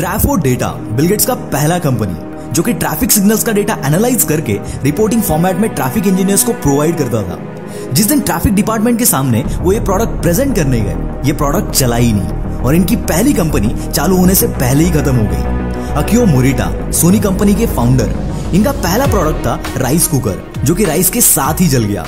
Trafford data Bill Gates का पहला company जो कि ट्रैफिक सिग्नल्स का डेटा एनालाइज करके रिपोर्टिंग फॉर्मेट में ट्रैफिक इंजीनियर्स को प्रोवाइड करता था। जिस दिन ट्रैफिक डिपार्टमेंट के सामने वो ये प्रोडक्ट प्रेजेंट करने गए, ये प्रोडक्ट चला ही नहीं और इनकी पहली कंपनी चालू होने से पहले ही खत्म हो गई। अकियो मोरिटा सोनी कंपनी के फाउंडर, इनका पहला प्रोडक्ट था राइस कुकर जो कि राइस के साथ ही जल गया।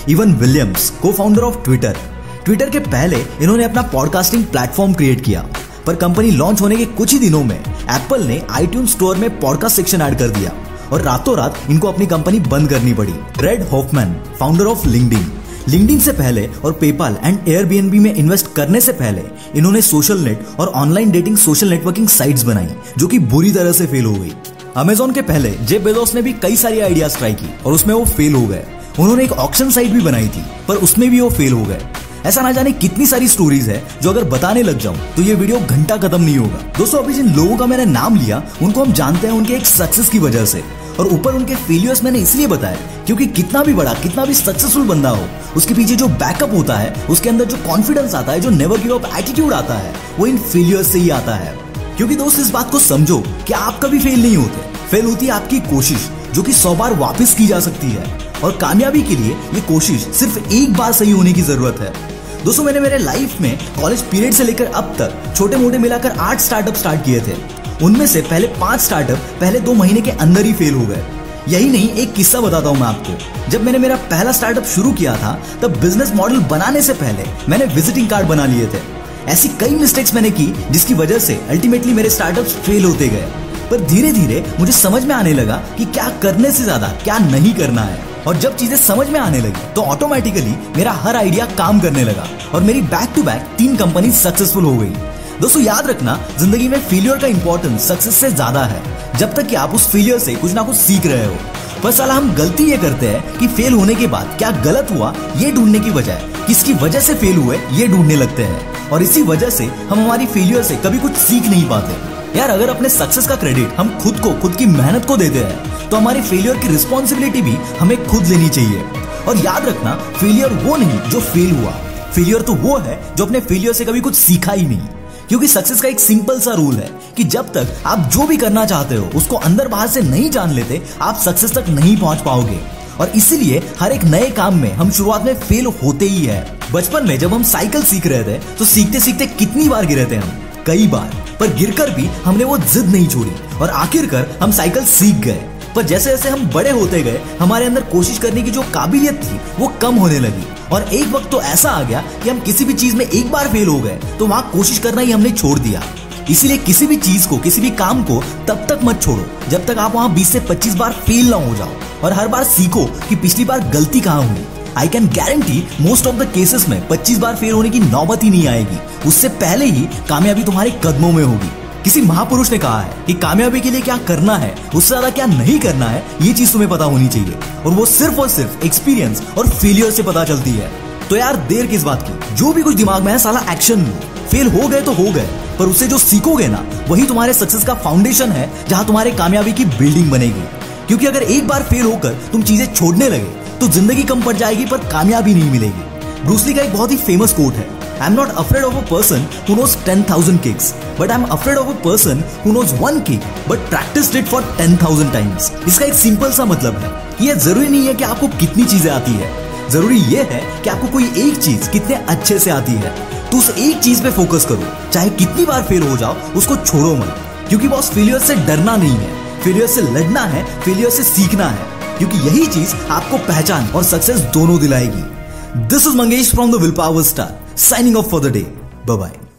इवन विलियम्स, को फाउंडर ऑफ ट्विटर के पहले इन्होंने अपना पॉडकास्टिंग प्लेटफॉर्म क्रिएट किया, पर कंपनी लॉन्च होने के कुछ ही दिनों में एप्पल ने आईट्यून स्टोर में पॉडकास्ट सेक्शन ऐड कर दिया और रातों रात इनको अपनी कंपनी बंद करनी पड़ी। Reid Hoffman, founder of LinkedIn से पहले और पेपाल एंड एयरबीएनबी में इन्वेस्ट करने से पहले इन्होंने सोशल नेट और online dating social networking sites बनाई जो कि बुरी तरह से फेल हो गई। अमेजॉन के पहले जेफ बेजोस ने भी कई सारी आइडियाज ट्राई की और उसमें वो फेल हो गए। उन्होंने एक ऑक्शन साइट भी बनाई थी पर उसमें भी वो फेल हो गए। ऐसा ना जाने कितनी सारी स्टोरीज है जो अगर बताने लग जाऊं तो ये वीडियो घंटा खत्म नहीं होगा। दोस्तों, अभी जिन लोगों का मैंने नाम लिया उनको हम जानते हैं उनके एक सक्सेस की वजह से, और ऊपर उनके फेलियर्स मैंने इसलिए बताया क्योंकि कितना भी बड़ा, कितना भी सक्सेसफुल बंदा हो, उसके पीछे जो बैकअप होता है, उसके अंदर जो कॉन्फिडेंस आता है, जो नेवर गिव अप एटीट्यूड आता है, वो इन फेलियर्स से ही आता है। क्योंकि दोस्त, इस बात को समझो कि आप कभी फेल नहीं होते, फेल होती है आपकी कोशिश जो कि 100 बार वापस की जा सकती है, और कामयाबी के लिए ये कोशिश सिर्फ एक बार सही होने की जरूरत है। दोस्तों, मैंने मेरे लाइफ में कॉलेज पीरियड से लेकर अब तक छोटे मोटे मिलाकर 8 स्टार्टअप स्टार्ट किए थे। उनमें से पहले 5 स्टार्टअप पहले 2 महीने के अंदर ही फेल हो गए। यही नहीं, एक किस्सा बताता हूं मैं आपको। जब मैंने मेरा पहला स्टार्टअप शुरू किया था तब बिजनेस मॉडल बनाने से पहले मैंने विजिटिंग कार्ड बना लिए थे। ऐसी कई मिस्टेक्स मैंने की जिसकी वजह से अल्टीमेटली मेरे स्टार्टअप्स फेल होते गए। पर धीरे धीरे मुझे समझ में आने लगा कि क्या करने से ज्यादा क्या नहीं करना है, और जब चीजें समझ में आने लगी तो ऑटोमेटिकली मेरा हर आइडिया काम करने लगा और मेरी back to back 3 company successful हो गई। दोस्तों, याद रखना, जिंदगी में फेलियर का इंपॉर्टेंस सक्सेस से ज्यादा है, जब तक कि आप उस फेलियर से कुछ ना कुछ सीख रहे हो। पर साला हम गलती ये करते हैं कि फेल होने के बाद क्या गलत हुआ ये ढूंढने की बजाय किसकी वजह से फेल हुए ये ढूंढने लगते हैं, और इसी वजह से हम हमारी फेलियर से कभी कुछ सीख नहीं पाते। यार, अगर अपने सक्सेस का क्रेडिट हम खुद की मेहनत को देते हैं तो हमारी फेलियर की रिस्पॉन्सिबिलिटी भी हमें खुद लेनी चाहिए। और याद रखना, फेलियर वो नहीं जो फेल हुआ, फेलियर तो वो है जो अपने फेलियर से कभी कुछ सीखा ही नहीं। क्योंकि सक्सेस का एक सिंपल सा रूल है कि जब तक आप जो भी करना चाहते हो उसको अंदर बाहर से नहीं जान लेते, आप सक्सेस तक नहीं पहुंच पाओगे। और इसीलिए हर एक नए काम में हम शुरुआत में फेल होते ही है। बचपन में जब हम साइकिल सीख रहे थे तो सीखते सीखते कितनी बार गिरे थे हम, कई बार, पर गिरकर भी हमने वो जिद नहीं छोड़ी और आखिरकार हम साइकिल सीख गए। पर जैसे जैसे हम बड़े होते गए हमारे अंदर कोशिश करने की जो काबिलियत थी वो कम होने लगी, और एक वक्त तो ऐसा आ गया कि हम किसी भी चीज में एक बार फेल हो गए तो वहां कोशिश करना ही हमने छोड़ दिया। इसीलिए किसी भी चीज को, किसी भी काम को तब तक मत छोड़ो जब तक आप वहां 20 से 25 बार फेल ना हो जाओ, और हर बार सीखो कि पिछली बार गलती कहाँ हुई। I can guarantee most of the cases में 25 बार फेल होने की नौबत ही नहीं आएगी, उससे पहले ही कामयाबी तुम्हारे कदमों में होगी। किसी महापुरुष ने कहा है कि कामयाबी के लिए क्या करना है, उससे ज्यादा क्या नहीं करना है, ये चीज तुम्हें पता होनी चाहिए, और वो सिर्फ एक्सपीरियंस और फेलियर से पता चलती है। तो यार, देर किस बात की, जो भी कुछ दिमाग में है साला एक्शन लो। फेल हो गए तो हो गए, पर उससे जो सीखोगे ना वही तुम्हारे सक्सेस का फाउंडेशन है, जहां तुम्हारे कामयाबी की बिल्डिंग बनेगी। क्योंकि अगर एक बार फेल होकर तुम चीजें छोड़ने लगे तो जिंदगी कम पड़ जाएगी पर कामयाबी नहीं मिलेगी। ब्रूस ली का एक बहुत ही फेमस कोट है, I am not afraid of a person who knows 10,000 kicks, but I am afraid of a person who knows 1 kick but practised it for 10,000 times. इसका एक सिंपल सा मतलब है कि ये जरूरी नहीं है कि आपको कितनी चीजें आती है, जरूरी ये है कि आपको कोई एक चीज कितने अच्छे से आती है। तो उस एक चीज पे फोकस करो, चाहे कितनी बार फेल हो जाओ, उसको छोड़ो मत। क्योंकि बॉस, फेलियर से डरना नहीं है, फेलियर से लड़ना है, फेलियर से सीखना है, क्योंकि यही चीज आपको पहचान और सक्सेस दोनों दिलाएगी। This is Mangesh from the will power star, signing off for the day. Bye bye.